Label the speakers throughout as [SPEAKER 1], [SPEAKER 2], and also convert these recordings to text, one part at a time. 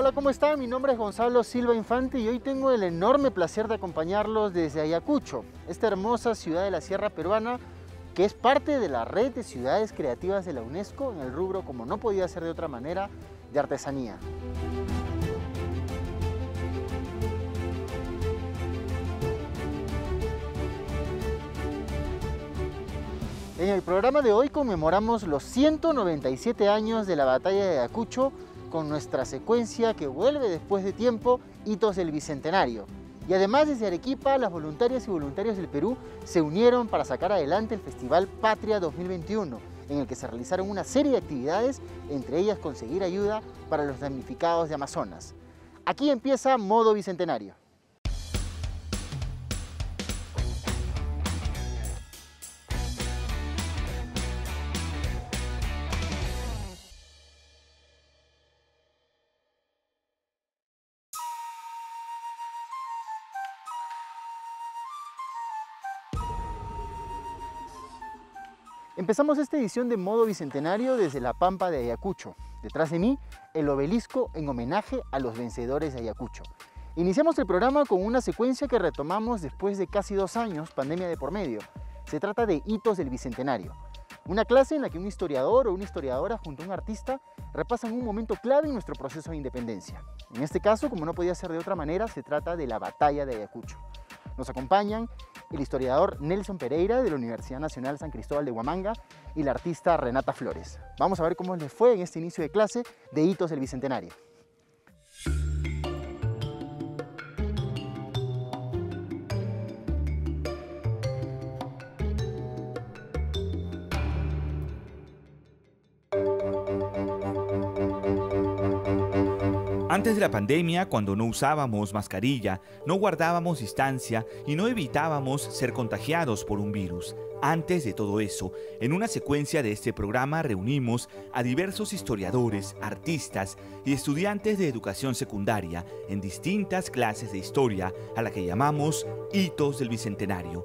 [SPEAKER 1] Hola, ¿cómo están? Mi nombre es Gonzalo Silva Infante y hoy tengo el enorme placer de acompañarlos desde Ayacucho, esta hermosa ciudad de la Sierra Peruana que es parte de la red de ciudades creativas de la UNESCO en el rubro, como no podía ser de otra manera, de artesanía. En el programa de hoy conmemoramos los 197 años de la Batalla de Ayacucho con nuestra secuencia que vuelve después de tiempo, Hitos del Bicentenario. Y además desde Arequipa, las voluntarias y voluntarios del Perú se unieron para sacar adelante el Festival Patria 2021, en el que se realizaron una serie de actividades, entre ellas conseguir ayuda para los damnificados de Amazonas. Aquí empieza Modo Bicentenario. Empezamos esta edición de Modo Bicentenario desde la Pampa de Ayacucho. Detrás de mí, el obelisco en homenaje a los vencedores de Ayacucho. Iniciamos el programa con una secuencia que retomamos después de casi 2 años, pandemia de por medio. Se trata de Hitos del Bicentenario, una clase en la que un historiador o una historiadora junto a un artista repasan un momento clave en nuestro proceso de independencia. En este caso, como no podía ser de otra manera, se trata de la Batalla de Ayacucho. Nos acompañan el historiador Nelson Pereira de la Universidad Nacional San Cristóbal de Huamanga y la artista Renata Flores. Vamos a ver cómo les fue en este inicio de clase de Hitos del Bicentenario.
[SPEAKER 2] Antes de la pandemia, cuando no usábamos mascarilla, no guardábamos distancia y no evitábamos ser contagiados por un virus. Antes de todo eso, en una secuencia de este programa reunimos a diversos historiadores, artistas y estudiantes de educación secundaria en distintas clases de historia a la que llamamos Hitos del Bicentenario.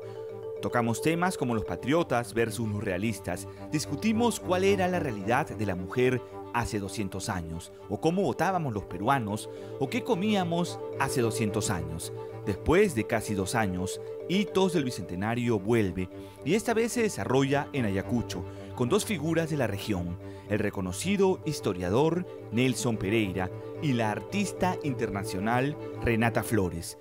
[SPEAKER 2] Tocamos temas como los patriotas versus los realistas, discutimos cuál era la realidad de la mujer hace 200 años, o cómo votábamos los peruanos, o qué comíamos hace 200 años. Después de casi 2 años, Hitos del Bicentenario vuelve, y esta vez se desarrolla en Ayacucho, con 2 figuras de la región, el reconocido historiador Nelson Pereira y la artista internacional Renata Flores.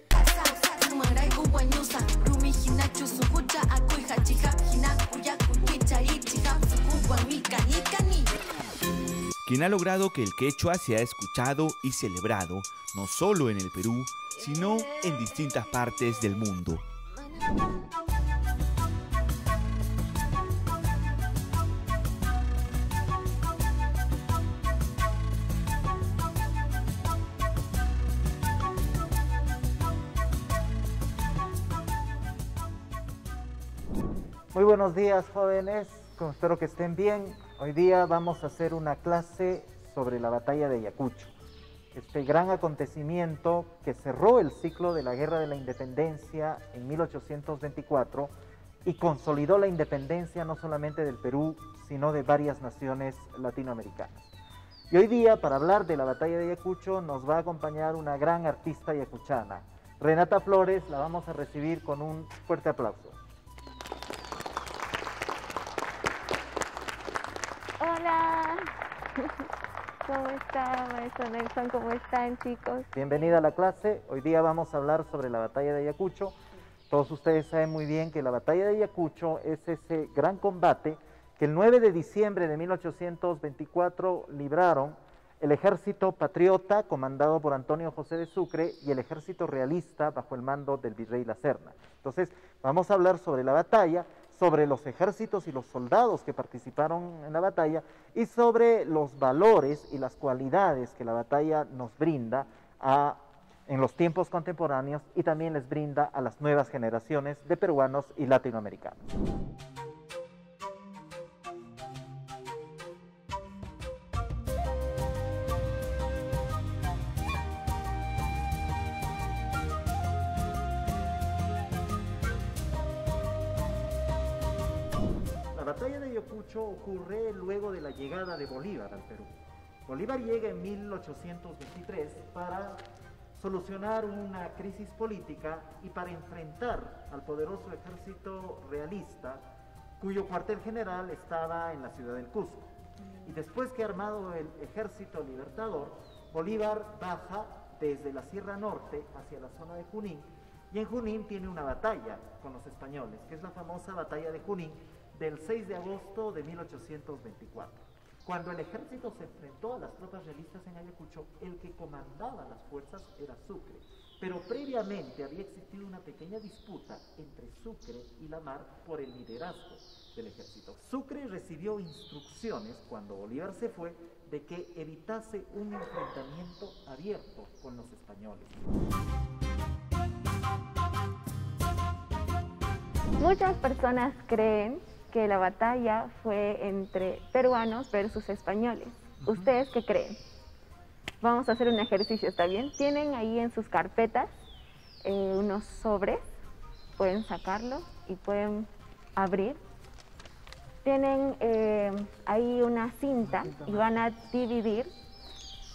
[SPEAKER 2] Quien ha logrado que el quechua sea escuchado y celebrado, no solo en el Perú, sino en distintas partes del mundo.
[SPEAKER 3] Muy buenos días, jóvenes, espero que estén bien. Hoy día vamos a hacer una clase sobre la Batalla de Ayacucho, este gran acontecimiento que cerró el ciclo de la Guerra de la Independencia en 1824 y consolidó la independencia no solamente del Perú, sino de varias naciones latinoamericanas. Y hoy día, para hablar de la Batalla de Ayacucho, nos va a acompañar una gran artista ayacuchana, Renata Flores. La vamos a recibir con un fuerte aplauso.
[SPEAKER 4] Hola, ¿cómo está, maestro Nelson? ¿Cómo están, chicos?
[SPEAKER 3] Bienvenida a la clase. Hoy día vamos a hablar sobre la Batalla de Ayacucho. Todos ustedes saben muy bien que la Batalla de Ayacucho es ese gran combate que el 9 de diciembre de 1824 libraron el ejército patriota comandado por Antonio José de Sucre y el ejército realista bajo el mando del virrey La Serna. Entonces, vamos a hablar sobre la batalla, sobre los ejércitos y los soldados que participaron en la batalla y sobre los valores y las cualidades que la batalla nos brinda en los tiempos contemporáneos y también les brinda a las nuevas generaciones de peruanos y latinoamericanos. La batalla de Ayacucho ocurre luego de la llegada de Bolívar al Perú. Bolívar llega en 1823 para solucionar una crisis política y para enfrentar al poderoso ejército realista, cuyo cuartel general estaba en la ciudad del Cusco. Y después que ha armado el ejército libertador, Bolívar baja desde la Sierra Norte hacia la zona de Junín, y en Junín tiene una batalla con los españoles, que es la famosa batalla de Junín del 6 de agosto de 1824. Cuando el ejército se enfrentó a las tropas realistas en Ayacucho, el que comandaba las fuerzas era Sucre, pero previamente había existido una pequeña disputa entre Sucre y La Mar por el liderazgo del ejército. Sucre recibió instrucciones cuando Bolívar se fue de que evitase un enfrentamiento abierto con los españoles.
[SPEAKER 4] Muchas personas creen que la batalla fue entre peruanos versus españoles. ¿Ustedes qué creen? Vamos a hacer un ejercicio, ¿está bien? Tienen ahí en sus carpetas unos sobres, pueden sacarlo y pueden abrir. Tienen ahí una cinta y van a dividir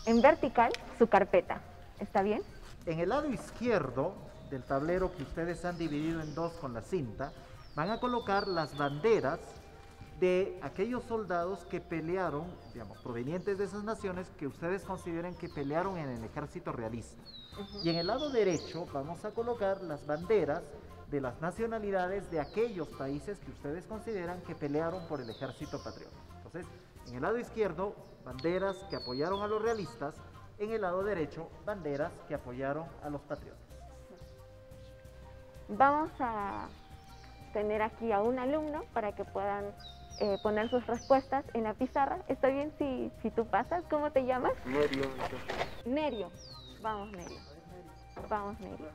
[SPEAKER 4] en vertical su carpeta, ¿está bien?
[SPEAKER 3] En el lado izquierdo del tablero que ustedes han dividido en dos con la cinta, van a colocar las banderas de aquellos soldados que pelearon, digamos, provenientes de esas naciones que ustedes consideren que pelearon en el ejército realista. Y en el lado derecho vamos a colocar las banderas de las nacionalidades de aquellos países que ustedes consideran que pelearon por el ejército patriota. Entonces, en el lado izquierdo, banderas que apoyaron a los realistas, en el lado derecho, banderas que apoyaron a los patriotas.
[SPEAKER 4] Vamos a tener aquí a un alumno para que puedan poner sus respuestas en la pizarra. ¿Está bien si tú pasas? ¿Cómo te llamas?
[SPEAKER 5] Nerio.
[SPEAKER 4] Nerio. Vamos, Nerio. Vamos, Nerio.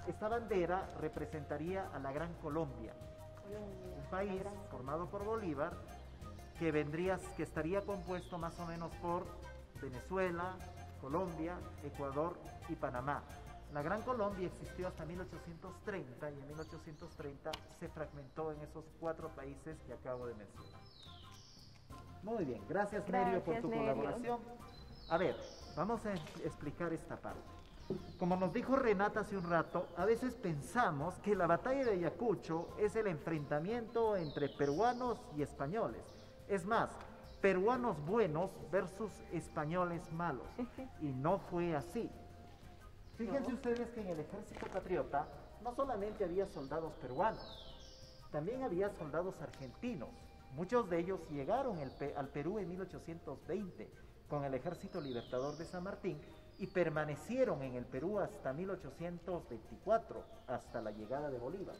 [SPEAKER 3] Esta bandera representaría a la Gran Colombia, un país formado por Bolívar que estaría compuesto más o menos por Venezuela, Colombia, Ecuador y Panamá. La Gran Colombia existió hasta 1830 y en 1830 se fragmentó en esos 4 países que acabo de mencionar. Muy bien, gracias Nerio por tu colaboración. A ver, vamos a explicar esta parte. Como nos dijo Renata hace un rato, a veces pensamos que la batalla de Ayacucho es el enfrentamiento entre peruanos y españoles. Es más, peruanos buenos versus españoles malos. Y no fue así. Fíjense ustedes que en el ejército patriota no solamente había soldados peruanos, también había soldados argentinos. Muchos de ellos llegaron al Perú en 1820 con el Ejército Libertador de San Martín y permanecieron en el Perú hasta 1824, hasta la llegada de Bolívar.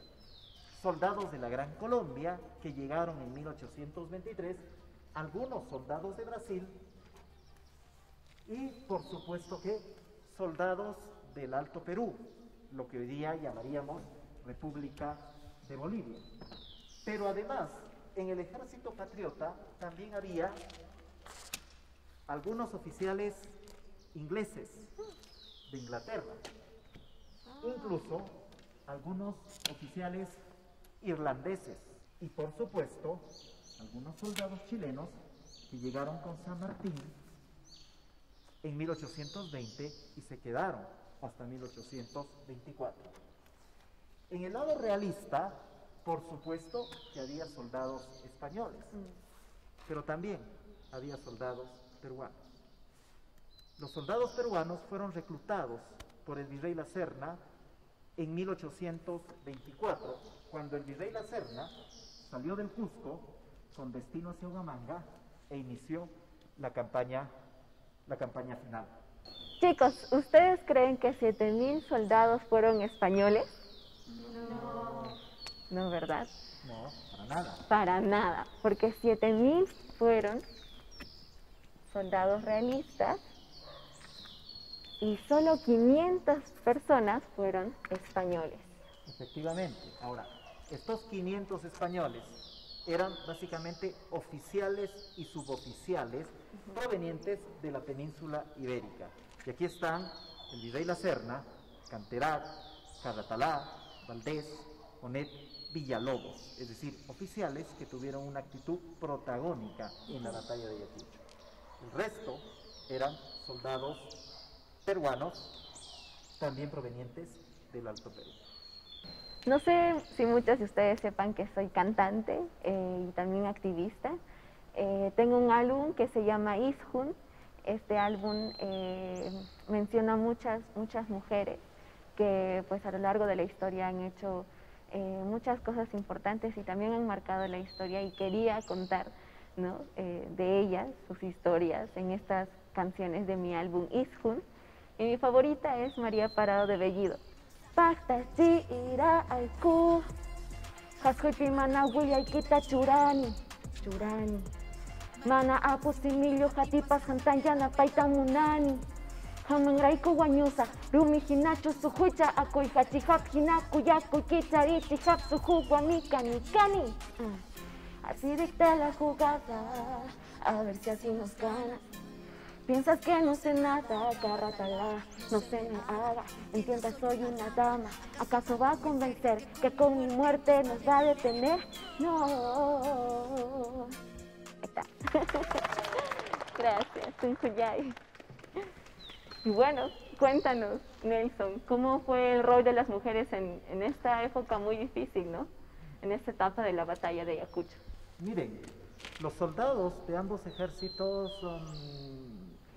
[SPEAKER 3] Soldados de la Gran Colombia que llegaron en 1823, algunos soldados de Brasil y por supuesto que soldados del Alto Perú, lo que hoy día llamaríamos República de Bolivia. Pero además, en el ejército patriota también había algunos oficiales ingleses de Inglaterra, incluso algunos oficiales irlandeses y por supuesto algunos soldados chilenos que llegaron con San Martín en 1820 y se quedaron hasta 1824. En el lado realista, por supuesto que había soldados españoles, pero también había soldados peruanos. Los soldados peruanos fueron reclutados por el virrey La Serna en 1824, cuando el virrey La Serna salió del Cusco con destino hacia Huamanga e inició la campaña final.
[SPEAKER 4] Chicos, ¿ustedes creen que 7,000 soldados fueron españoles? No, ¿verdad?
[SPEAKER 3] No, para nada.
[SPEAKER 4] Para nada, porque 7,000 fueron soldados realistas y solo 500 personas fueron españoles.
[SPEAKER 3] Efectivamente. Ahora, estos 500 españoles eran básicamente oficiales y suboficiales provenientes de la península ibérica. Y aquí están el virrey La Serna, Canterac, Caratalá, Valdés, Onet, Villalobos, es decir, oficiales que tuvieron una actitud protagónica en la batalla de Ayacucho. El resto eran soldados peruanos, también provenientes del Alto Perú.
[SPEAKER 4] No sé si muchos de ustedes sepan que soy cantante y también activista. Tengo un álbum que se llama Ishun. Este álbum menciona muchas mujeres que pues a lo largo de la historia han hecho muchas cosas importantes y también han marcado la historia, y quería contar, ¿no?, de ellas, sus historias en estas canciones de mi álbum Ishun. Y mi favorita es María Parado de Bellido. Pactachi ira alku, haskuipi mana wiyaykita churani, mana apusimillo hatipas hantanyana paitan munani. Hamangraiku wanyusa, rumi hinachu suhucha, akui hachihap hinaku yaku kicharichi hap suhu guamikani kani. Así dicta la jugada, a ver si así nos ganas. Piensas que no sé nada, carratala, no se me haga, entienda, soy una dama. ¿Acaso va a convencer que con mi muerte nos va a detener? No. Ahí está. Gracias, Tunjuyay. Y bueno, cuéntanos, Nelson, ¿cómo fue el rol de las mujeres en esta época muy difícil, ¿no? En esta etapa de la batalla de Ayacucho.
[SPEAKER 3] Miren, los soldados de ambos ejércitos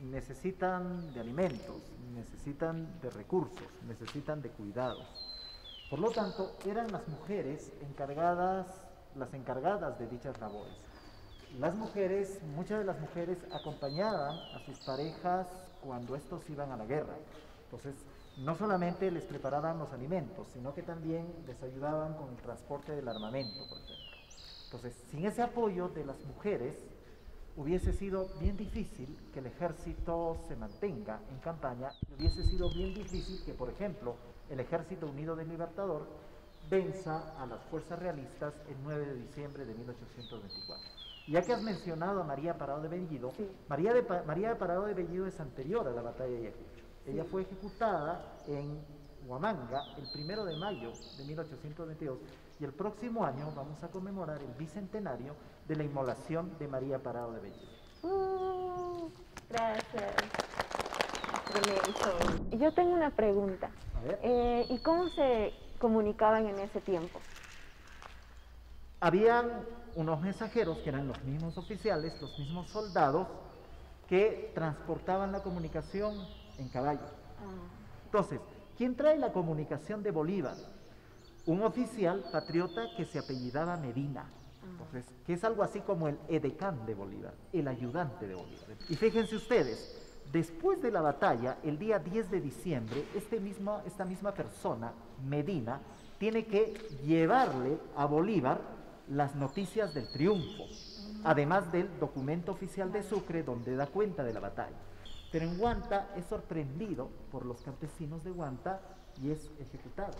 [SPEAKER 3] necesitan de alimentos, necesitan de recursos, necesitan de cuidados. Por lo tanto, eran las mujeres las encargadas de dichas labores. Muchas de las mujeres acompañaban a sus parejas cuando estos iban a la guerra. Entonces, no solamente les preparaban los alimentos, sino que también les ayudaban con el transporte del armamento, por ejemplo. Entonces, sin ese apoyo de las mujeres, hubiese sido bien difícil que el ejército se mantenga en campaña, hubiese sido bien difícil que, por ejemplo, el Ejército Unido del Libertador venza a las fuerzas realistas el 9 de diciembre de 1824. Ya que has mencionado a María Parado de Bellido, sí. María Parado de Bellido es anterior a la batalla de Ayacucho. Sí. Ella fue ejecutada en Huamanga el 1 de mayo de 1822, y el próximo año vamos a conmemorar el bicentenario de la inmolación de María Parado de Bellido.
[SPEAKER 4] Gracias. Yo tengo una pregunta.
[SPEAKER 3] A ver.
[SPEAKER 4] ¿Y cómo se comunicaban en ese tiempo?
[SPEAKER 3] Habían unos mensajeros que eran los mismos oficiales, los mismos soldados, que transportaban la comunicación en caballo. Entonces, ¿quién trae la comunicación de Bolívar? Un oficial patriota que se apellidaba Medina. Entonces, que es algo así como el edecán de Bolívar, el ayudante de Bolívar. Y fíjense ustedes, después de la batalla, el día 10 de diciembre, esta misma persona, Medina, tiene que llevarle a Bolívar las noticias del triunfo, además del documento oficial de Sucre donde da cuenta de la batalla. Pero en Huanta es sorprendido por los campesinos de Huanta y es ejecutado.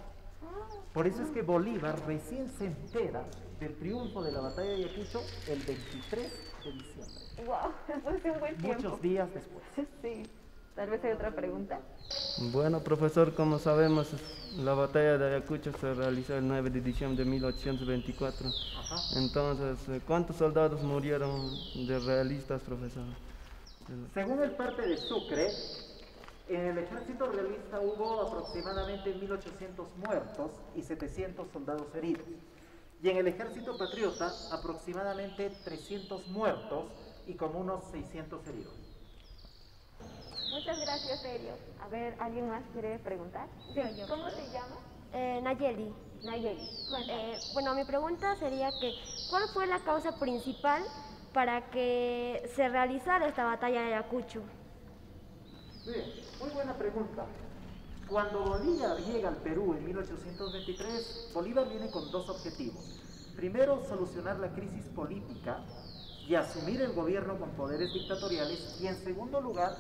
[SPEAKER 3] Por eso es que Bolívar recién se entera del triunfo de la batalla de Ayacucho el 23 de diciembre.
[SPEAKER 4] ¡Wow! Después de un buen tiempo.
[SPEAKER 3] Muchos días después.
[SPEAKER 4] Sí. Tal vez hay otra pregunta.
[SPEAKER 5] Bueno, profesor, como sabemos, la batalla de Ayacucho se realizó el 9 de diciembre de 1824.
[SPEAKER 3] Ajá.
[SPEAKER 5] Entonces, ¿cuántos soldados murieron de realistas, profesor?
[SPEAKER 3] Según el parte de Sucre, en el ejército realista hubo aproximadamente 1.800 muertos y 700 soldados heridos. Y en el ejército patriota, aproximadamente 300 muertos y como unos 600 heridos.
[SPEAKER 4] Muchas gracias, Elio. A ver, ¿alguien más quiere preguntar? Sí, yo. ¿Cómo se llama?
[SPEAKER 6] Nayeli.
[SPEAKER 4] Nayeli.
[SPEAKER 6] Bueno, mi pregunta sería que, ¿cuál fue la causa principal para que se realizara esta batalla de Ayacucho?
[SPEAKER 3] Bien, muy buena pregunta. Cuando Bolívar llega al Perú en 1823, Bolívar viene con dos objetivos. Primero, solucionar la crisis política y asumir el gobierno con poderes dictatoriales, y en segundo lugar,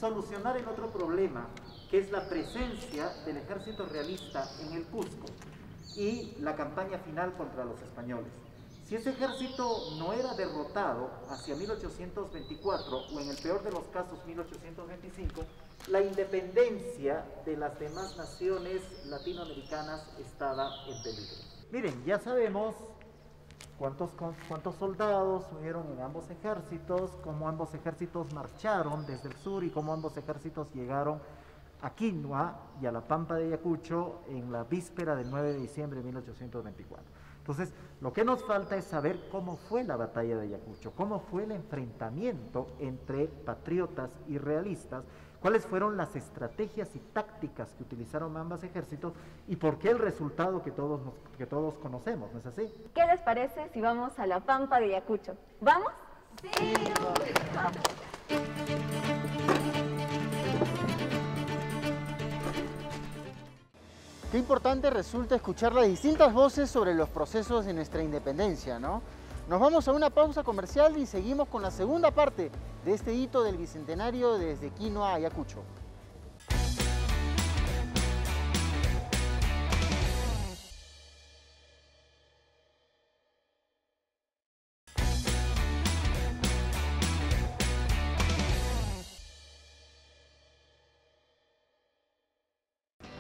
[SPEAKER 3] solucionar el otro problema, que es la presencia del ejército realista en el Cusco y la campaña final contra los españoles. Si ese ejército no era derrotado hacia 1824, o en el peor de los casos 1825, la independencia de las demás naciones latinoamericanas estaba en peligro. Miren, ya sabemos cuántos soldados huyeron en ambos ejércitos, cómo ambos ejércitos marcharon desde el sur y cómo ambos ejércitos llegaron a Quinua y a la Pampa de Ayacucho en la víspera del 9 de diciembre de 1824. Entonces, lo que nos falta es saber cómo fue la batalla de Ayacucho, cómo fue el enfrentamiento entre patriotas y realistas, cuáles fueron las estrategias y tácticas que utilizaron ambos ejércitos y por qué el resultado que todos conocemos, ¿no es así?
[SPEAKER 4] ¿Qué les parece si vamos a la Pampa de Ayacucho? ¿Vamos? Sí.
[SPEAKER 1] Qué importante resulta escuchar las distintas voces sobre los procesos de nuestra independencia, ¿no? Nos vamos a una pausa comercial y seguimos con la segunda parte de este hito del Bicentenario desde Quinua a Ayacucho.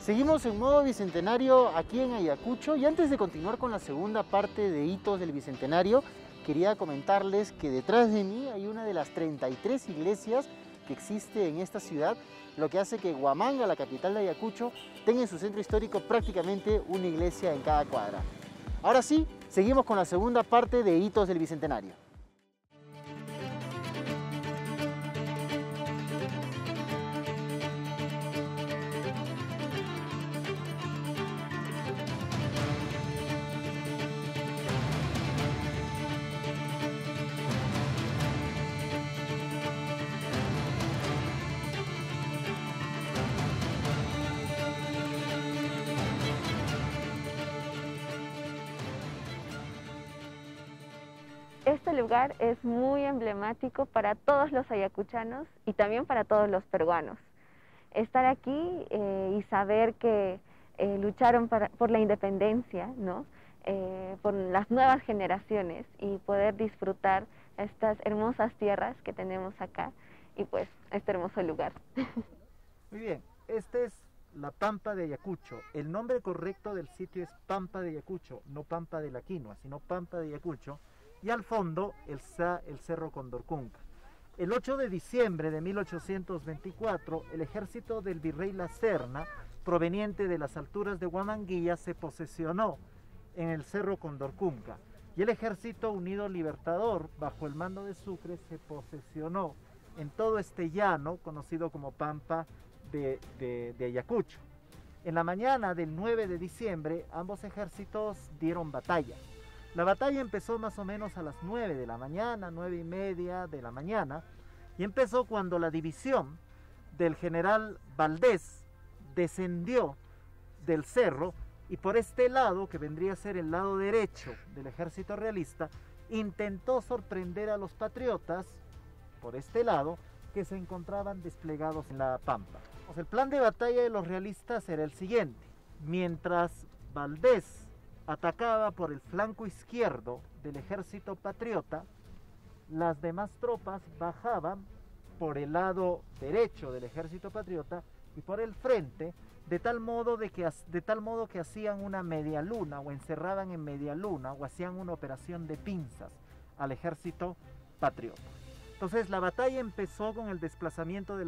[SPEAKER 1] Seguimos en modo Bicentenario aquí en Ayacucho y antes de continuar con la segunda parte de hitos del Bicentenario, quería comentarles que detrás de mí hay una de las 33 iglesias que existe en esta ciudad, lo que hace que Huamanga, la capital de Ayacucho, tenga en su centro histórico prácticamente una iglesia en cada cuadra. Ahora sí, seguimos con la segunda parte de hitos del Bicentenario.
[SPEAKER 4] Este lugar es muy emblemático para todos los ayacuchanos y también para todos los peruanos. Estar aquí y saber que lucharon por la independencia, ¿no? Por las nuevas generaciones y poder disfrutar estas hermosas tierras que tenemos acá y pues este hermoso lugar.
[SPEAKER 3] Muy bien, este es la Pampa de Ayacucho. El nombre correcto del sitio es Pampa de Ayacucho, no Pampa de la Quinua, sino Pampa de Ayacucho. Y al fondo el Cerro Condorcunca. El 8 de diciembre de 1824, el ejército del virrey La Serna, proveniente de las alturas de Huamanguilla, se posesionó en el Cerro Condorcunca. Y el ejército unido libertador, bajo el mando de Sucre, se posesionó en todo este llano, conocido como Pampa de Ayacucho. En la mañana del 9 de diciembre, ambos ejércitos dieron batalla. La batalla empezó más o menos a las 9 de la mañana, 9:30 de la mañana, y empezó cuando la división del general Valdés descendió del cerro y por este lado, que vendría a ser el lado derecho del ejército realista, intentó sorprender a los patriotas, por este lado, que se encontraban desplegados en la Pampa. O sea, el plan de batalla de los realistas era el siguiente: mientras Valdés atacaba por el flanco izquierdo del ejército patriota, las demás tropas bajaban por el lado derecho del ejército patriota y por el frente, de tal modo que hacían una media luna o encerraban en media luna o hacían una operación de pinzas al ejército patriota. Entonces la batalla empezó con el desplazamiento de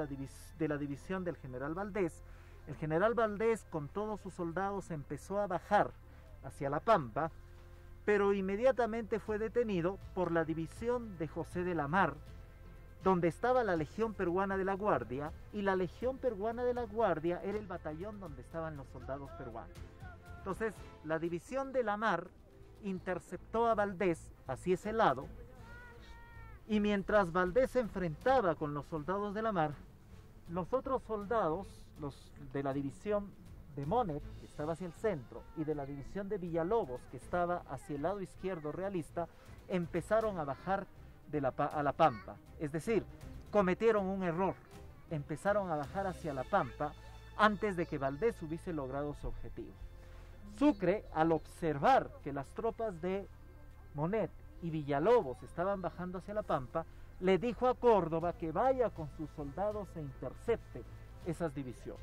[SPEAKER 3] la división del general Valdés. El general Valdés con todos sus soldados empezó a bajar hacia la Pampa, pero inmediatamente fue detenido por la división de José de la Mar, donde estaba la Legión Peruana de la Guardia, y la Legión Peruana de la Guardia era el batallón donde estaban los soldados peruanos. Entonces, la división de la Mar interceptó a Valdés hacia ese lado, y mientras Valdés se enfrentaba con los soldados de la Mar, los otros soldados, los de la división de Monet, que estaba hacia el centro, y de la división de Villalobos, que estaba hacia el lado izquierdo realista, empezaron a bajar a la Pampa. Es decir, cometieron un error. Empezaron a bajar hacia la Pampa antes de que Valdés hubiese logrado su objetivo. Sucre, al observar que las tropas de Monet y Villalobos estaban bajando hacia la Pampa, le dijo a Córdoba que vaya con sus soldados e intercepte esas divisiones.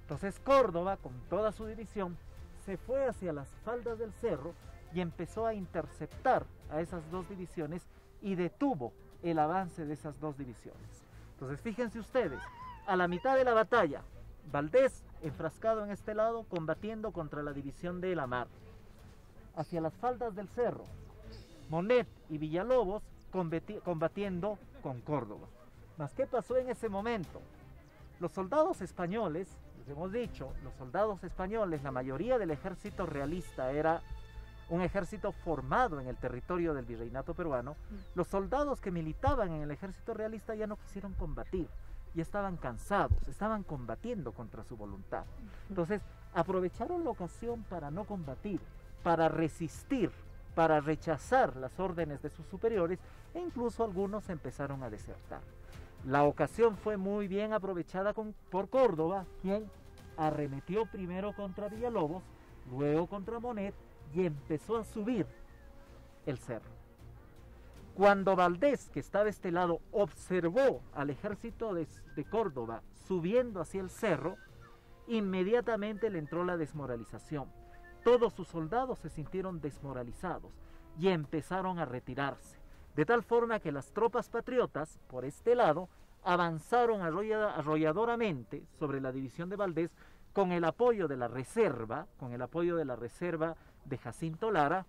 [SPEAKER 3] Entonces Córdoba, con toda su división, se fue hacia las faldas del cerro y empezó a interceptar a esas dos divisiones y detuvo el avance de esas dos divisiones. Entonces fíjense ustedes, a la mitad de la batalla, Valdés enfrascado en este lado combatiendo contra la división de La Mar. Hacia las faldas del cerro, Monet y Villalobos combatiendo con Córdoba. ¿Mas qué pasó en ese momento? Los soldados españoles, les hemos dicho, los soldados españoles, la mayoría del ejército realista era un ejército formado en el territorio del virreinato peruano. Los soldados que militaban en el ejército realista ya no quisieron combatir, ya estaban cansados, estaban combatiendo contra su voluntad. Entonces aprovecharon la ocasión para no combatir, para resistir, para rechazar las órdenes de sus superiores, e incluso algunos empezaron a desertar. La ocasión fue muy bien aprovechada por Córdoba, quien arremetió primero contra Villalobos, luego contra Monet, y empezó a subir el cerro. Cuando Valdés, que estaba de este lado, observó al ejército de Córdoba subiendo hacia el cerro, inmediatamente le entró la desmoralización. Todos sus soldados se sintieron desmoralizados y empezaron a retirarse, de tal forma que las tropas patriotas, por este lado, avanzaron arrolladoramente sobre la división de Valdés con el apoyo de la reserva, de Jacinto Lara,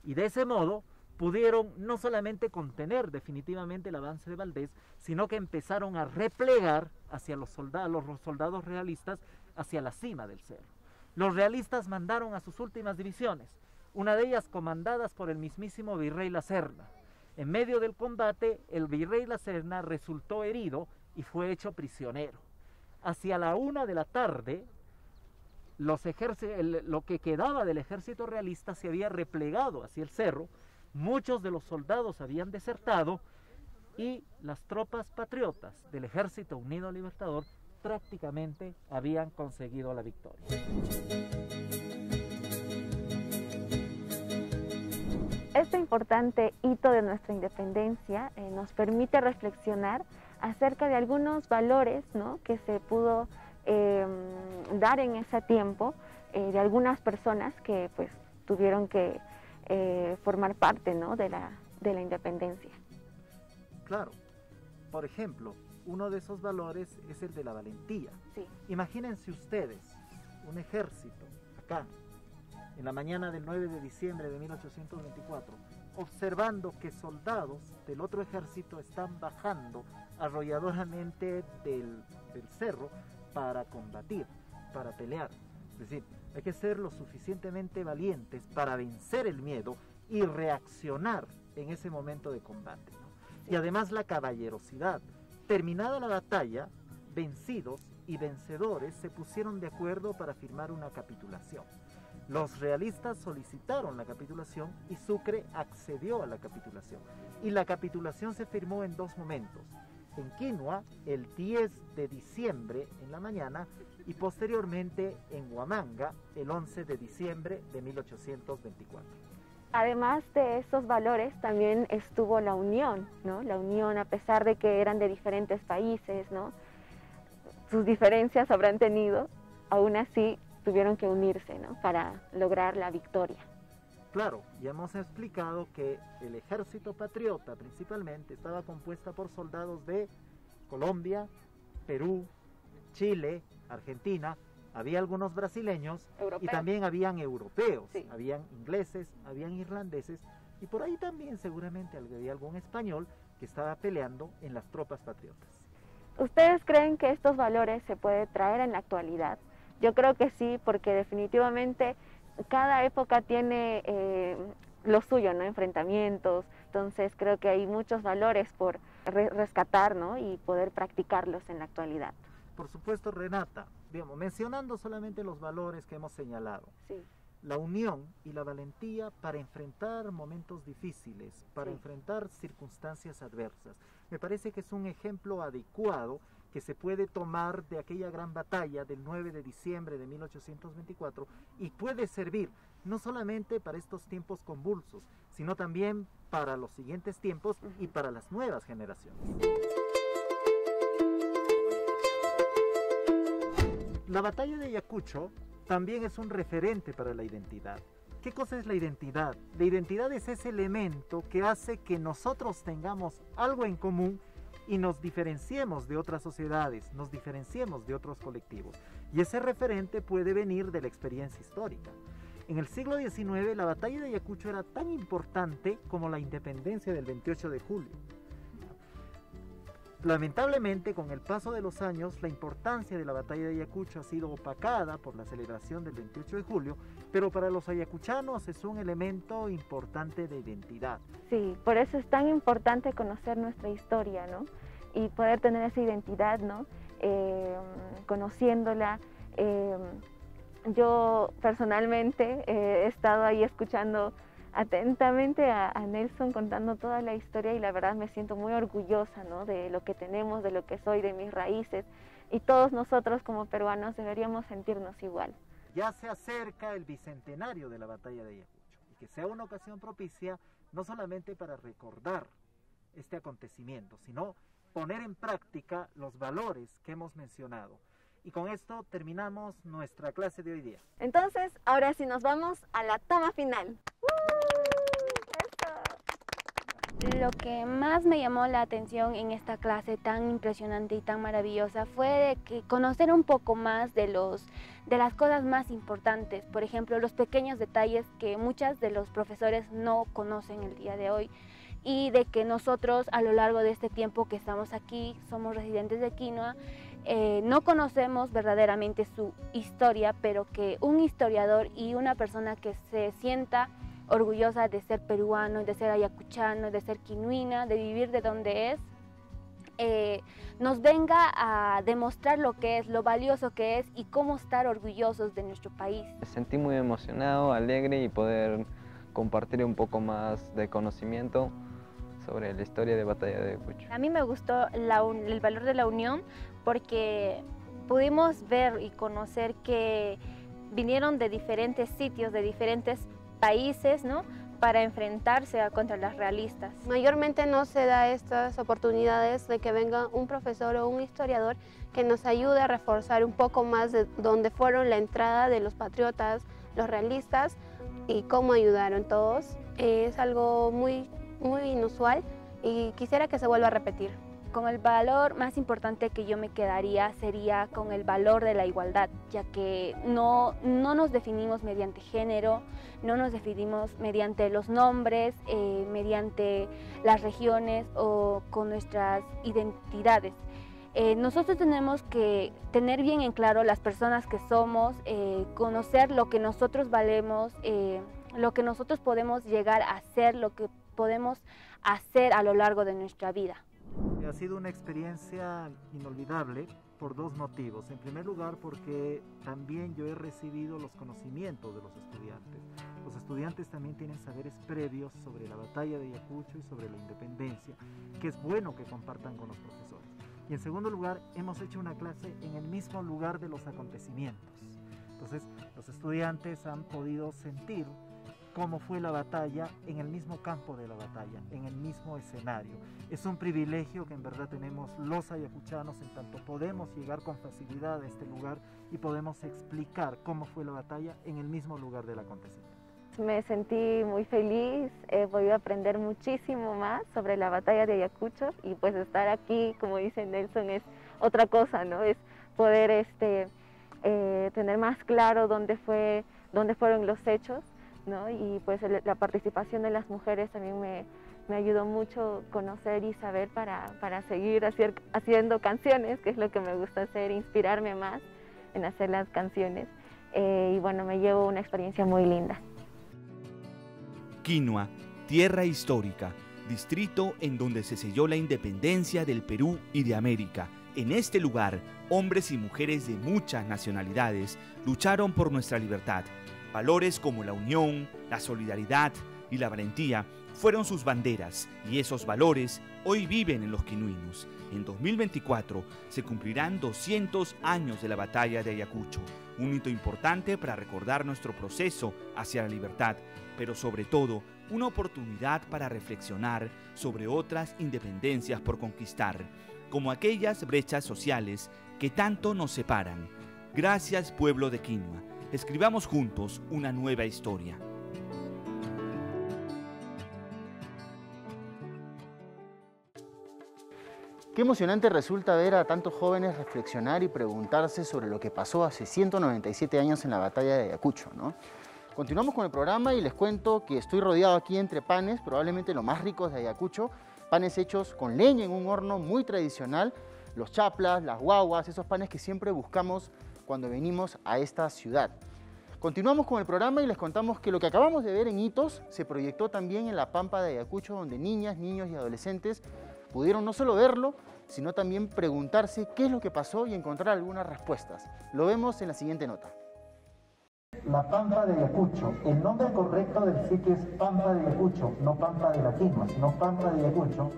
[SPEAKER 3] y de ese modo pudieron no solamente contener definitivamente el avance de Valdés, sino que empezaron a replegar hacia los soldados realistas hacia la cima del cerro. Los realistas mandaron a sus últimas divisiones, una de ellas comandadas por el mismísimo virrey La Serna. En medio del combate, el virrey La Serna resultó herido y fue hecho prisionero. Hacia la 1 de la tarde, lo que quedaba del ejército realista se había replegado hacia el cerro, muchos de los soldados habían desertado y las tropas patriotas del Ejército Unido Libertador prácticamente habían conseguido la victoria.
[SPEAKER 4] Este importante hito de nuestra independencia nos permite reflexionar acerca de algunos valores, ¿no?, que se pudo dar en ese tiempo de algunas personas que pues tuvieron que formar parte, ¿no?, de la independencia.
[SPEAKER 3] Claro, por ejemplo, uno de esos valores es el de la valentía.
[SPEAKER 4] Sí.
[SPEAKER 3] Imagínense ustedes un ejército acá, en la mañana del 9 de diciembre de 1824, observando que soldados del otro ejército están bajando arrolladoramente del cerro para combatir, para pelear. Es decir, hay que ser lo suficientemente valientes para vencer el miedo y reaccionar en ese momento de combate, ¿no? Y además la caballerosidad. Terminada la batalla, vencidos y vencedores se pusieron de acuerdo para firmar una capitulación. Los realistas solicitaron la capitulación y Sucre accedió a la capitulación. Y la capitulación se firmó en dos momentos. En Quinua, el 10 de diciembre en la mañana, y posteriormente en Huamanga, el 11 de diciembre de 1824.
[SPEAKER 4] Además de estos valores, también estuvo la unión, ¿no? La unión, a pesar de que eran de diferentes países, ¿no?, sus diferencias habrán tenido, aún así tuvieron que unirse, ¿no?, para lograr la victoria.
[SPEAKER 3] Claro, ya hemos explicado que el ejército patriota principalmente estaba compuesta por soldados de Colombia, Perú, Chile, Argentina, había algunos brasileños y también habían europeos, sí. Habían ingleses, habían irlandeses y por ahí también seguramente había algún español que estaba peleando en las tropas patriotas.
[SPEAKER 4] ¿Ustedes creen que estos valores se pueden traer en la actualidad? Yo creo que sí, porque definitivamente cada época tiene lo suyo, ¿no?, enfrentamientos, entonces creo que hay muchos valores por rescatar, ¿no?, y poder practicarlos en la actualidad.
[SPEAKER 3] Por supuesto, Renata, digamos, mencionando solamente los valores que hemos señalado. Sí. La unión y la valentía para enfrentar momentos difíciles, para enfrentar circunstancias adversas. Me parece que es un ejemplo adecuado que se puede tomar de aquella gran batalla del 9 de diciembre de 1824 y puede servir no solamente para estos tiempos convulsos, sino también para los siguientes tiempos y para las nuevas generaciones. La batalla de Ayacucho también es un referente para la identidad. ¿Qué cosa es la identidad? La identidad es ese elemento que hace que nosotros tengamos algo en común y nos diferenciemos de otras sociedades, nos diferenciemos de otros colectivos. Y ese referente puede venir de la experiencia histórica. En el siglo XIX la batalla de Ayacucho era tan importante como la independencia del 28 de julio. Lamentablemente, con el paso de los años, la importancia de la batalla de Ayacucho ha sido opacada por la celebración del 28 de julio, pero para los ayacuchanos es un elemento importante de identidad.
[SPEAKER 4] Sí, por eso es tan importante conocer nuestra historia, ¿no? Y poder tener esa identidad, ¿no? Conociéndola. Yo personalmente he estado ahí escuchando atentamente a Nelson contando toda la historia y la verdad me siento muy orgullosa, ¿no? De lo que tenemos, de lo que soy, de mis raíces, y todos nosotros como peruanos deberíamos sentirnos igual.
[SPEAKER 3] Ya se acerca el bicentenario de la batalla de Ayacucho y que sea una ocasión propicia no solamente para recordar este acontecimiento, sino poner en práctica los valores que hemos mencionado. Y con esto terminamos nuestra clase de hoy día.
[SPEAKER 4] Entonces, ahora sí nos vamos a la toma final.
[SPEAKER 7] Lo que más me llamó la atención en esta clase tan impresionante y tan maravillosa fue de que conocer un poco más de las cosas más importantes, por ejemplo, los pequeños detalles que muchos de los profesores no conocen el día de hoy, y de que nosotros a lo largo de este tiempo que estamos aquí, somos residentes de Quinua, no conocemos verdaderamente su historia, pero que un historiador y una persona que se sienta orgullosa de ser peruano, de ser ayacuchano, de ser quinuina, de vivir de donde es, nos venga a demostrar lo que es, lo valioso que es y cómo estar orgullosos de nuestro país.
[SPEAKER 8] Me sentí muy emocionado, alegre y poder compartir un poco más de conocimiento sobre la historia de Batalla de Ayacucho.
[SPEAKER 7] A mí me gustó el valor de la unión porque pudimos ver y conocer que vinieron de diferentes sitios, de diferentes países, ¿no?, para enfrentarse contra las realistas.
[SPEAKER 9] Mayormente no se da estas oportunidades de que venga un profesor o un historiador que nos ayude a reforzar un poco más de dónde fueron la entrada de los patriotas, los realistas y cómo ayudaron todos. Es algo muy inusual y quisiera que se vuelva a repetir.
[SPEAKER 7] Con el valor más importante que yo me quedaría sería con el valor de la igualdad, ya que no nos definimos mediante género, no nos definimos mediante los nombres, mediante las regiones o con nuestras identidades. Nosotros tenemos que tener bien en claro las personas que somos, conocer lo que nosotros valemos, lo que nosotros podemos llegar a hacer, lo que podemos hacer a lo largo de nuestra vida.
[SPEAKER 3] Ha sido una experiencia inolvidable por dos motivos. En primer lugar, porque también yo he recibido los conocimientos de los estudiantes. Los estudiantes también tienen saberes previos sobre la batalla de Ayacucho y sobre la independencia, que es bueno que compartan con los profesores. Y en segundo lugar, hemos hecho una clase en el mismo lugar de los acontecimientos. Entonces, los estudiantes han podido sentir cómo fue la batalla en el mismo campo de la batalla, en el mismo escenario. Es un privilegio que en verdad tenemos los ayacuchanos, en tanto podemos llegar con facilidad a este lugar y podemos explicar cómo fue la batalla en el mismo lugar del acontecimiento.
[SPEAKER 4] Me sentí muy feliz, he podido aprender muchísimo más sobre la batalla de Ayacucho y pues estar aquí, como dice Nelson, es otra cosa, ¿no? Es poder tener más claro dónde fueron los hechos, ¿no? Y pues la participación de las mujeres también me ayudó mucho conocer y saber para seguir haciendo canciones, que es lo que me gusta hacer, inspirarme más en hacer las canciones. Y bueno, me llevo una experiencia muy linda.
[SPEAKER 2] Quinua, tierra histórica, distrito en donde se selló la independencia del Perú y de América. En este lugar, hombres y mujeres de muchas nacionalidades lucharon por nuestra libertad. Valores como la unión, la solidaridad y la valentía fueron sus banderas, y esos valores hoy viven en los quinuinos. En 2024 se cumplirán 200 años de la batalla de Ayacucho, un hito importante para recordar nuestro proceso hacia la libertad, pero sobre todo una oportunidad para reflexionar sobre otras independencias por conquistar, como aquellas brechas sociales que tanto nos separan. Gracias, pueblo de Quinua. Escribamos juntos una nueva historia.
[SPEAKER 1] Qué emocionante resulta ver a tantos jóvenes reflexionar y preguntarse sobre lo que pasó hace 197 años en la batalla de Ayacucho, ¿no? Continuamos con el programa y les cuento que estoy rodeado aquí entre panes, probablemente los más ricos de Ayacucho, panes hechos con leña en un horno muy tradicional, los chaplas, las guaguas, esos panes que siempre buscamos cuando venimos a esta ciudad. Continuamos con el programa y les contamos que lo que acabamos de ver en Itos se proyectó también en la Pampa de Ayacucho, donde niñas, niños y adolescentes pudieron no solo verlo, sino también preguntarse qué es lo que pasó y encontrar algunas respuestas. Lo vemos en la siguiente nota.
[SPEAKER 3] La Pampa de Ayacucho. El nombre correcto del sitio es Pampa de Ayacucho, no Pampa de la Quinoa, sino Pampa de Ayacucho.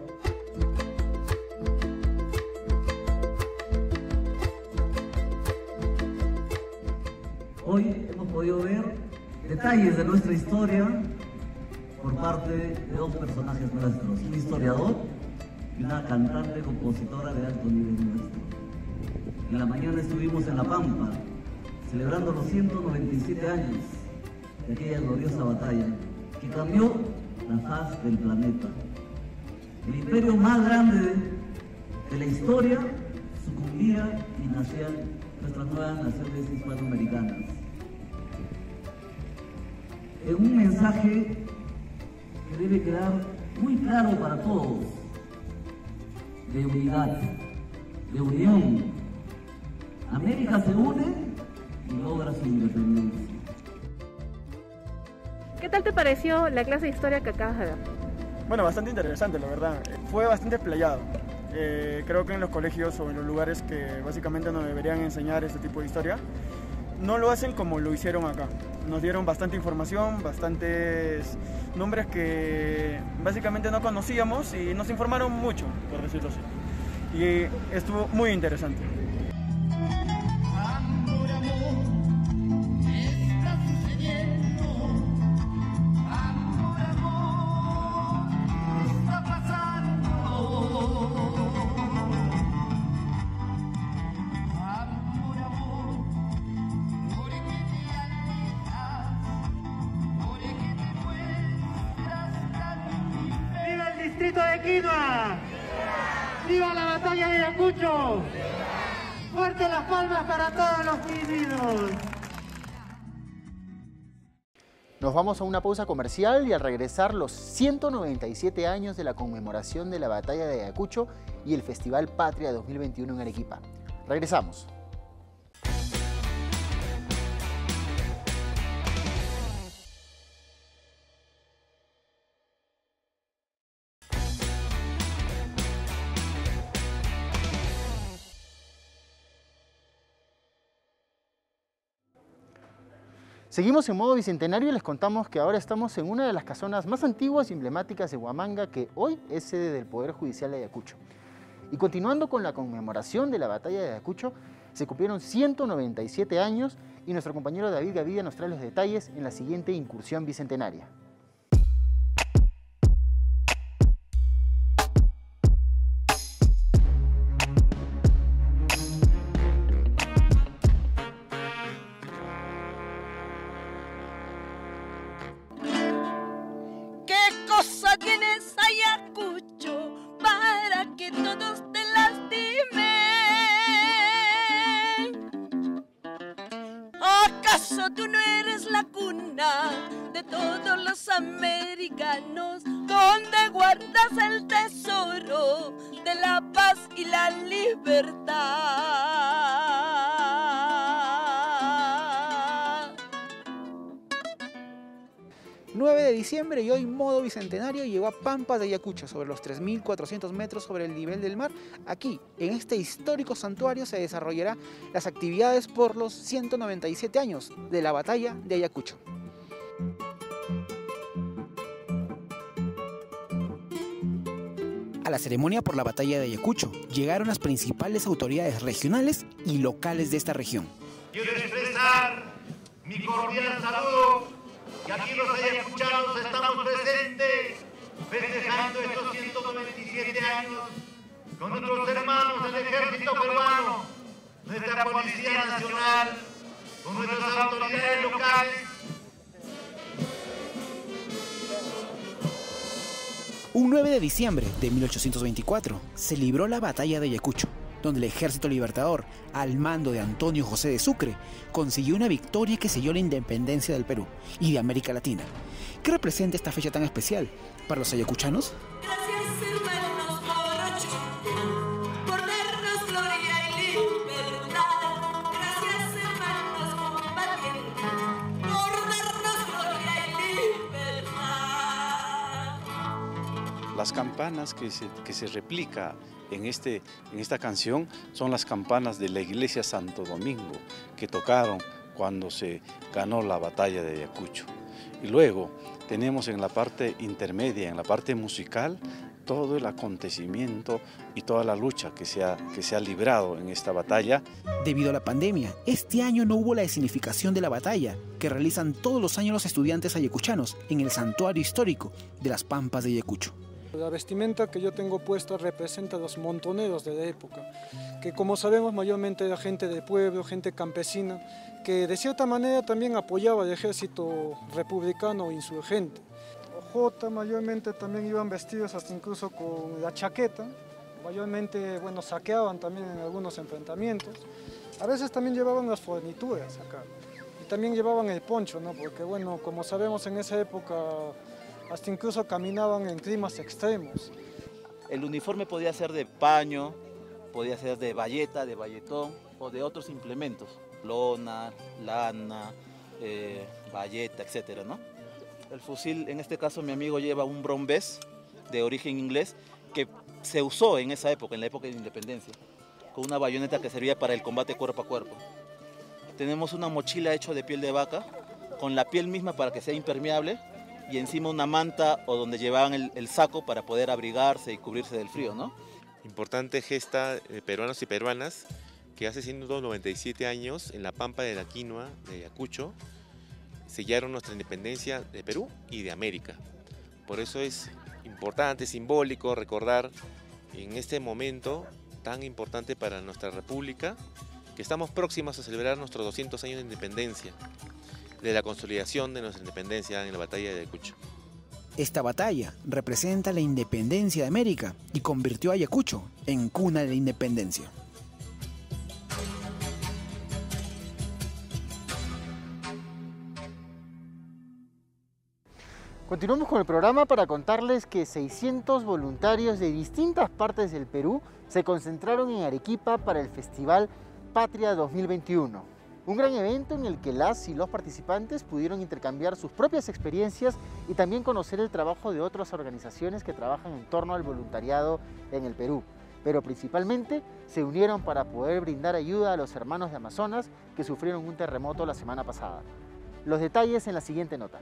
[SPEAKER 10] Hoy hemos podido ver detalles de nuestra historia por parte de dos personajes nuestros, un historiador y una cantante compositora de alto nivel nuestro. En la mañana estuvimos en La Pampa, celebrando los 197 años de aquella gloriosa batalla que cambió la faz del planeta. El imperio más grande de la historia sucumbía y nacían nuestras nuevas naciones hispanoamericanas. En un mensaje que debe quedar muy claro para todos, de unidad, de unión. América se une y logra su independencia.
[SPEAKER 11] ¿Qué tal te pareció la clase de historia que acabas de ver?
[SPEAKER 12] Bueno, bastante interesante, la verdad. Fue bastante explayado. Creo que en los colegios o en los lugares que básicamente nos deberían enseñar este tipo de historia, no lo hacen como lo hicieron acá. Nos dieron bastante información, bastantes nombres que básicamente no conocíamos y nos informaron mucho, por decirlo así. Y estuvo muy interesante.
[SPEAKER 13] Distrito de Quinoa. ¡Viva la batalla de Ayacucho! ¡Fuerte las palmas para todos los quininos!
[SPEAKER 1] Nos vamos a una pausa comercial y al regresar los 197 años de la conmemoración de la batalla de Ayacucho y el Festival Patria 2021 en Arequipa. Regresamos. Seguimos en modo bicentenario y les contamos que ahora estamos en una de las casonas más antiguas y emblemáticas de Huamanga, que hoy es sede del Poder Judicial de Ayacucho. Y continuando con la conmemoración de la batalla de Ayacucho, se cumplieron 197 años y nuestro compañero David Gavidia nos trae los detalles en la siguiente incursión bicentenaria.
[SPEAKER 14] Tienes Ayacucho para que todos te lastimen. ¿Acaso tú no eres la cuna de todos los americanos, donde guardas el tesoro de la paz y la libertad?
[SPEAKER 15] 9 de diciembre y hoy modo bicentenario llegó a Pampa de Ayacucho, sobre los 3.400 metros sobre el nivel del mar. Aquí, en este histórico santuario, se desarrollarán las actividades por los 197 años de la batalla de Ayacucho. A la ceremonia por la batalla de Ayacucho llegaron las principales autoridades regionales y locales de esta región.
[SPEAKER 16] Quiero expresar mi cordial saludo. Y aquí los ayacuchanos estamos presentes, festejando estos 197 años con nuestros hermanos del Ejército Peruano, nuestra Policía Nacional, con nuestras autoridades locales.
[SPEAKER 15] Un 9 de diciembre de 1824 se libró la batalla de Ayacucho, donde el Ejército Libertador, al mando de Antonio José de Sucre, consiguió una victoria que selló la independencia del Perú y de América Latina. ¿Qué representa esta fecha tan especial para los ayacuchanos?
[SPEAKER 14] Gracias, hermanos morochos, por darnos gloria y libertad. Gracias, hermanos combatientes, por darnos gloria y libertad.
[SPEAKER 17] Las campanas que se replica en esta canción son las campanas de la iglesia Santo Domingo, que tocaron cuando se ganó la batalla de Ayacucho. Y luego tenemos en la parte intermedia, en la parte musical, todo el acontecimiento y toda la lucha que se ha librado en esta batalla.
[SPEAKER 15] Debido a la pandemia, este año no hubo la escenificación de la batalla que realizan todos los años los estudiantes ayacuchanos en el santuario histórico de las Pampas de Ayacucho.
[SPEAKER 18] La vestimenta que yo tengo puesta representa a los montoneros de la época, que como sabemos mayormente era gente del pueblo, gente campesina, que de cierta manera también apoyaba al ejército republicano insurgente. Ojota mayormente también iban vestidos hasta incluso con la chaqueta, mayormente bueno, saqueaban también en algunos enfrentamientos, a veces también llevaban las fornituras acá, y también llevaban el poncho, ¿no? Porque bueno, como sabemos en esa época hasta incluso caminaban en climas extremos.
[SPEAKER 19] El uniforme podía ser de paño, podía ser de bayeta, de bayetón o de otros implementos, lona, lana, bayeta, etcétera, ¿no? El fusil, en este caso mi amigo lleva un Brown Bess de origen inglés que se usó en esa época, en la época de la independencia, con una bayoneta que servía para el combate cuerpo a cuerpo. Tenemos una mochila hecha de piel de vaca, con la piel misma para que sea impermeable, y encima una manta o donde llevaban el saco para poder abrigarse y cubrirse del frío, ¿no?
[SPEAKER 20] Importante gesta de peruanos y peruanas que hace 197 años en la Pampa de la Quinua de Ayacucho sellaron nuestra independencia de Perú y de América. Por eso es importante, simbólico recordar en este momento tan importante para nuestra república que estamos próximos a celebrar nuestros 200 años de independencia, de la consolidación de nuestra independencia en la batalla de Ayacucho.
[SPEAKER 15] Esta batalla representa la independencia de América y convirtió a Ayacucho en cuna de la independencia.
[SPEAKER 1] Continuamos con el programa para contarles que 600 voluntarios de distintas partes del Perú se concentraron en Arequipa para el Festival Patria 2021. Un gran evento en el que las y los participantes pudieron intercambiar sus propias experiencias y también conocer el trabajo de otras organizaciones que trabajan en torno al voluntariado en el Perú. Pero principalmente se unieron para poder brindar ayuda a los hermanos de Amazonas que sufrieron un terremoto la semana pasada. Los detalles en la siguiente nota.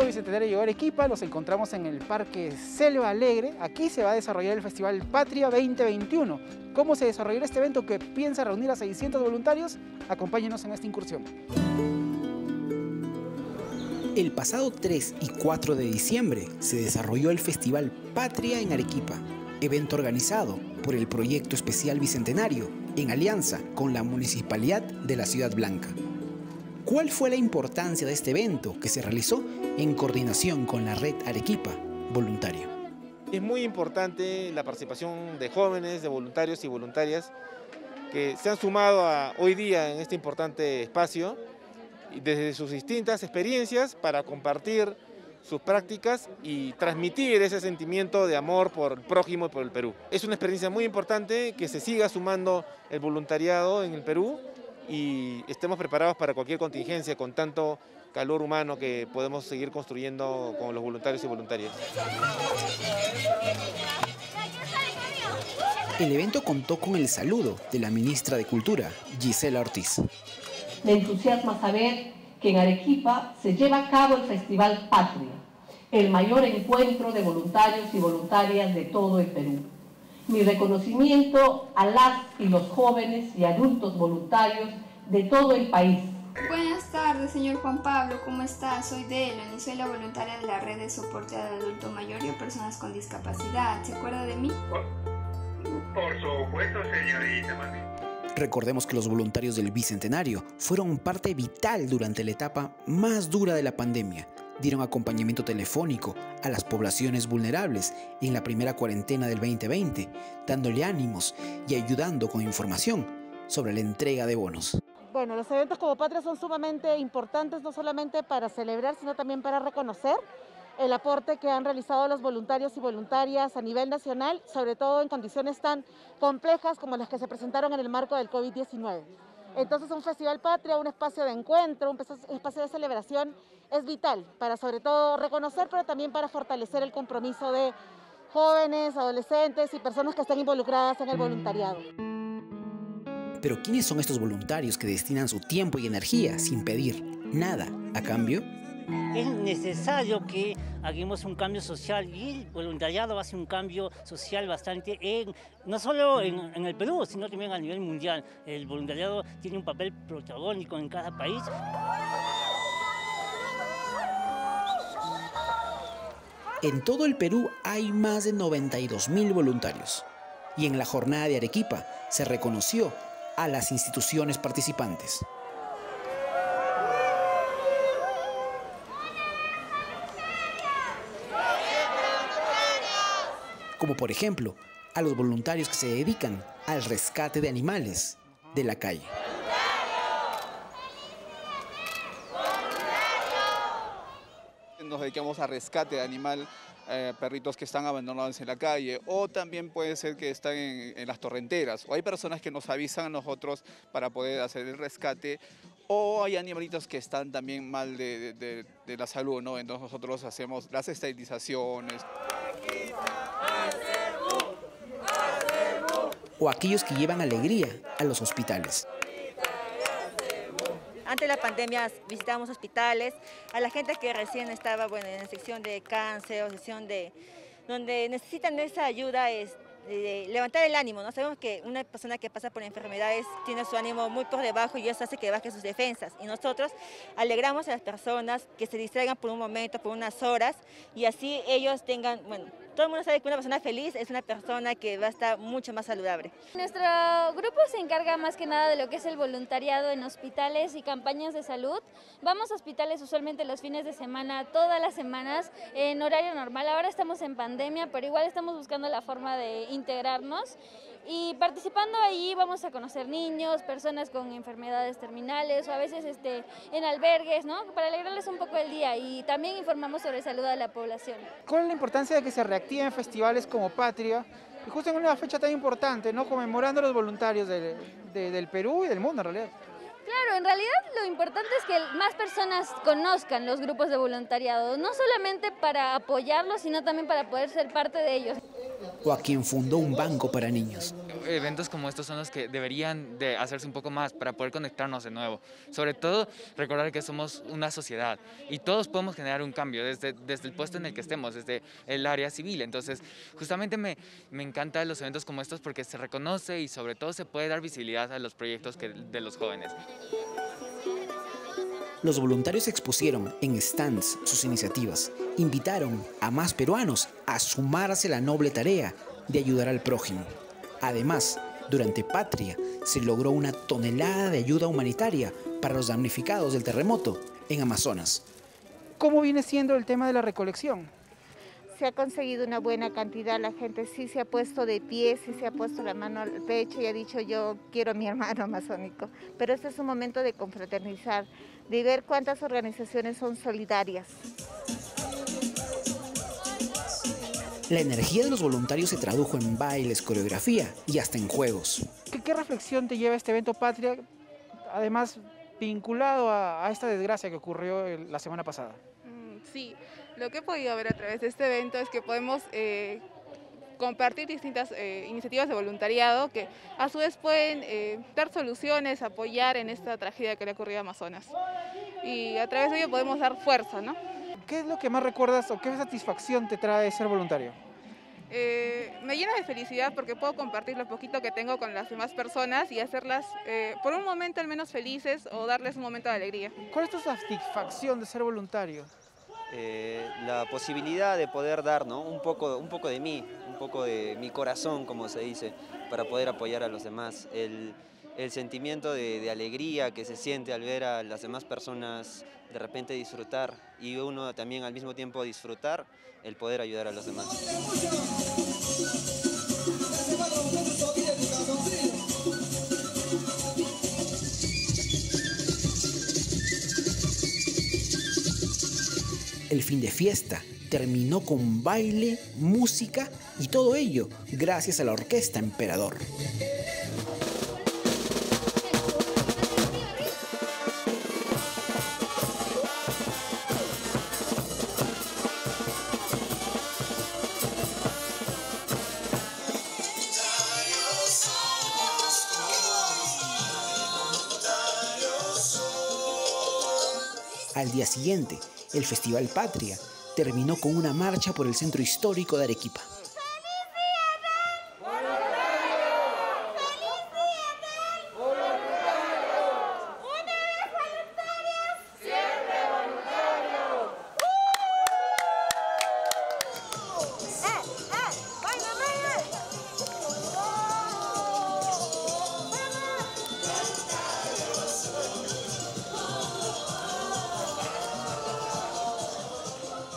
[SPEAKER 15] Bicentenario llegó a Arequipa, los encontramos en el Parque Selva Alegre. Aquí se va a desarrollar el Festival Patria 2021. ¿Cómo se desarrollará este evento que piensa reunir a 600 voluntarios? Acompáñenos en esta incursión. El pasado 3 y 4 de diciembre se desarrolló el Festival Patria en Arequipa, evento organizado por el Proyecto Especial Bicentenario en alianza con la Municipalidad de la Ciudad Blanca. ¿Cuál fue la importancia de este evento que se realizó en coordinación con la Red Arequipa Voluntario?
[SPEAKER 21] Es muy importante la participación de jóvenes, de voluntarios y voluntarias que se han sumado hoy día en este importante espacio desde sus distintas experiencias para compartir sus prácticas y transmitir ese sentimiento de amor por el prójimo y por el Perú. Es una experiencia muy importante que se siga sumando el voluntariado en el Perú y estemos preparados para cualquier contingencia con tanto calor humano que podemos seguir construyendo con los voluntarios y voluntarias.
[SPEAKER 15] El evento contó con el saludo de la ministra de Cultura, Gisela Ortiz.
[SPEAKER 5] Me entusiasma saber que en Arequipa se lleva a cabo el Festival Patria, el mayor encuentro de voluntarios y voluntarias de todo el Perú. Mi reconocimiento a las y los jóvenes y adultos voluntarios de todo el país.
[SPEAKER 22] Buenas tardes, señor Juan Pablo, ¿cómo está? Soy Delon y soy la voluntaria de la red de soporte al adulto mayor y a personas con discapacidad. ¿Se acuerda de mí?
[SPEAKER 23] Por supuesto, señorita, mami.
[SPEAKER 15] Recordemos que los voluntarios del Bicentenario fueron parte vital durante la etapa más dura de la pandemia. Dieron acompañamiento telefónico a las poblaciones vulnerables en la primera cuarentena del 2020, dándole ánimos y ayudando con información sobre la entrega de bonos.
[SPEAKER 24] Bueno, los eventos como Patria son sumamente importantes, no solamente para celebrar, sino también para reconocer el aporte que han realizado los voluntarios y voluntarias a nivel nacional, sobre todo en condiciones tan complejas como las que se presentaron en el marco del COVID-19. Entonces un Festival Patria, un espacio de encuentro, un espacio de celebración es vital para sobre todo reconocer, pero también para fortalecer el compromiso de jóvenes, adolescentes y personas que están involucradas en el voluntariado.
[SPEAKER 15] Pero ¿quiénes son estos voluntarios que destinan su tiempo y energía sin pedir nada a cambio?
[SPEAKER 25] Es necesario que hagamos un cambio social y el voluntariado hace un cambio social bastante, no solo en el Perú, sino también a nivel mundial. El voluntariado tiene un papel protagónico en cada país.
[SPEAKER 15] En todo el Perú hay más de 92.000 voluntarios. Y en la jornada de Arequipa se reconoció a las instituciones participantes. Como por ejemplo, a los voluntarios que se dedican al rescate de animales de la calle.
[SPEAKER 26] Nos dedicamos a rescate de animal, perritos que están abandonados en la calle, o también puede ser que están en las torrenteras, o hay personas que nos avisan a nosotros para poder hacer el rescate, o hay animalitos que están también mal de la salud, ¿no? Entonces nosotros hacemos las esterilizaciones.
[SPEAKER 15] O aquellos que llevan alegría a los hospitales.
[SPEAKER 27] Antes de la pandemia visitamos hospitales, a la gente que recién estaba en la sección de cáncer o sección donde necesitan esa ayuda de levantar el ánimo, ¿no? Sabemos que una persona que pasa por enfermedades tiene su ánimo muy por debajo y eso hace que baje sus defensas. Y nosotros alegramos a las personas que se distraigan por un momento, por unas horas, y así ellos tengan, todo el mundo sabe que una persona feliz es una persona que va a estar mucho más saludable.
[SPEAKER 28] Nuestro grupo se encarga más que nada de lo que es el voluntariado en hospitales y campañas de salud. Vamos a hospitales usualmente los fines de semana, todas las semanas, en horario normal. Ahora estamos en pandemia, pero igual estamos buscando la forma de integrarnos. Y participando ahí vamos a conocer niños, personas con enfermedades terminales o a veces en albergues, ¿no? Para alegrarles un poco el día y también informamos sobre salud a la población.
[SPEAKER 15] ¿Cuál es la importancia de que se reactiven festivales como Patria? Y justo en una fecha tan importante, ¿no? Conmemorando a los voluntarios del Perú y del mundo en realidad.
[SPEAKER 28] Claro, en realidad lo importante es que más personas conozcan los grupos de voluntariado, no solamente para apoyarlos, sino también para poder ser parte de ellos.
[SPEAKER 15] O a quien fundó un banco para niños.
[SPEAKER 29] Eventos como estos son los que deberían de hacerse un poco más para poder conectarnos de nuevo. Sobre todo, recordar que somos una sociedad y todos podemos generar un cambio desde el puesto en el que estemos, desde el área civil. Entonces, justamente me encantan los eventos como estos porque se reconoce y sobre todo se puede dar visibilidad a los proyectos de los jóvenes.
[SPEAKER 15] Los voluntarios expusieron en stands sus iniciativas, invitaron a más peruanos a sumarse a la noble tarea de ayudar al prójimo. Además, durante Patria se logró 1 tonelada de ayuda humanitaria para los damnificados del terremoto en Amazonas. ¿Cómo viene siendo el tema de la recolección?
[SPEAKER 30] Se ha conseguido una buena cantidad, la gente sí se ha puesto de pie, sí se ha puesto la mano al pecho y ha dicho yo quiero a mi hermano amazónico. Pero este es un momento de confraternizar, de ver cuántas organizaciones son solidarias.
[SPEAKER 15] La energía de los voluntarios se tradujo en bailes, coreografía y hasta en juegos. ¿Qué reflexión te lleva este evento Patria, además vinculado a esta desgracia que ocurrió la semana pasada?
[SPEAKER 31] Sí, lo que he podido ver a través de este evento es que podemos
[SPEAKER 2] compartir distintas iniciativas de voluntariado que a su vez pueden dar soluciones, apoyar en esta tragedia que le ha ocurrido a Amazonas. Y a través de ello podemos dar fuerza, ¿no?
[SPEAKER 15] ¿Qué es lo que más recuerdas o qué satisfacción te trae ser voluntario?
[SPEAKER 2] Me llena de felicidad porque puedo compartir lo poquito que tengo con las demás personas y hacerlas por un momento al menos felices o darles un momento de alegría.
[SPEAKER 15] ¿Cuál es tu satisfacción de ser voluntario?
[SPEAKER 3] La posibilidad de poder dar, ¿no? un poco de mí, un poco de mi corazón, como se dice, para poder apoyar a los demás. El sentimiento de alegría que se siente al ver a las demás personas de repente disfrutar y uno también al mismo tiempo disfrutar el poder ayudar a los demás.
[SPEAKER 4] El fin de fiesta terminó con baile, música y todo ello gracias a la Orquesta Emperador. Al día siguiente, el Festival Patria terminó con una marcha por el centro histórico de Arequipa.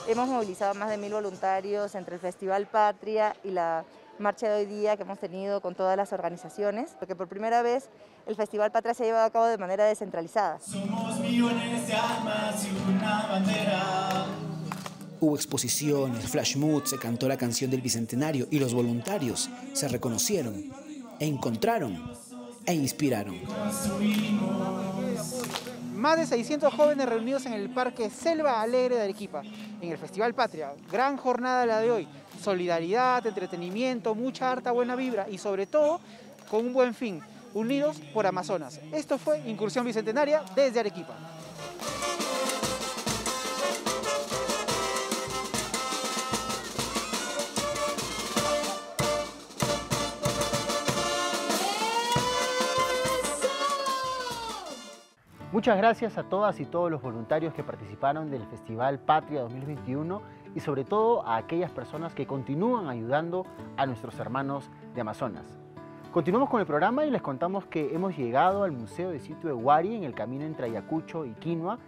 [SPEAKER 6] Hemos movilizado a más de 1000 voluntarios entre el Festival Patria y la marcha de hoy día que hemos tenido con todas las organizaciones, porque por primera vez el Festival Patria se ha llevado a cabo de manera descentralizada.
[SPEAKER 7] Somos millones de almas y una bandera.
[SPEAKER 4] Hubo exposiciones, flash mood, se cantó la canción del Bicentenario y los voluntarios se reconocieron, encontraron e inspiraron.
[SPEAKER 15] Más de 600 jóvenes reunidos en el Parque Selva Alegre de Arequipa, en el Festival Patria. Gran jornada la de hoy. Solidaridad, entretenimiento, mucha harta buena vibra y sobre todo con un buen fin, unidos por Amazonas. Esto fue Incursión Bicentenaria desde Arequipa.
[SPEAKER 1] Muchas gracias a todas y todos los voluntarios que participaron del Festival Patria 2021 y sobre todo a aquellas personas que continúan ayudando a nuestros hermanos de Amazonas. Continuamos con el programa y les contamos que hemos llegado al Museo de Sitio de Huari en el camino entre Ayacucho y Quinua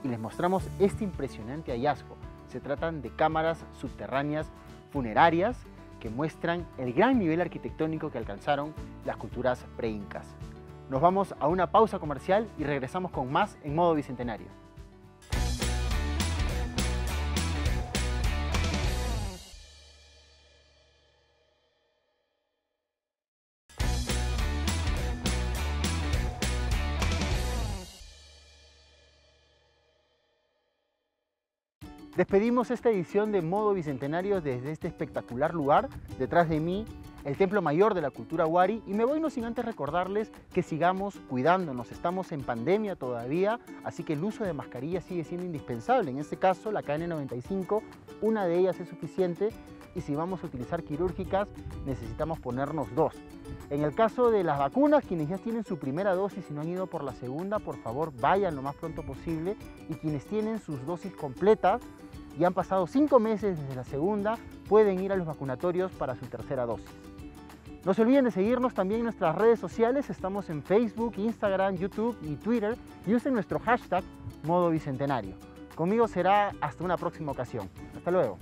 [SPEAKER 1] y les mostramos este impresionante hallazgo. Se tratan de cámaras subterráneas funerarias que muestran el gran nivel arquitectónico que alcanzaron las culturas preincas. Nos vamos a una pausa comercial y regresamos con más en Modo Bicentenario. Despedimos esta edición de Modo Bicentenario desde este espectacular lugar. Detrás de mí, el Templo Mayor de la Cultura Huari, y me voy no sin antes recordarles que sigamos cuidándonos. Estamos en pandemia todavía, así que el uso de mascarillas sigue siendo indispensable. En este caso, la KN95, una de ellas es suficiente, y si vamos a utilizar quirúrgicas, necesitamos ponernos 2. En el caso de las vacunas, quienes ya tienen su primera dosis y no han ido por la segunda, por favor vayan lo más pronto posible, y quienes tienen sus dosis completas y han pasado 5 meses desde la segunda, pueden ir a los vacunatorios para su tercera dosis. No se olviden de seguirnos también en nuestras redes sociales. Estamos en Facebook, Instagram, YouTube y Twitter, y usen nuestro hashtag Modo Bicentenario. Conmigo será hasta una próxima ocasión. Hasta luego.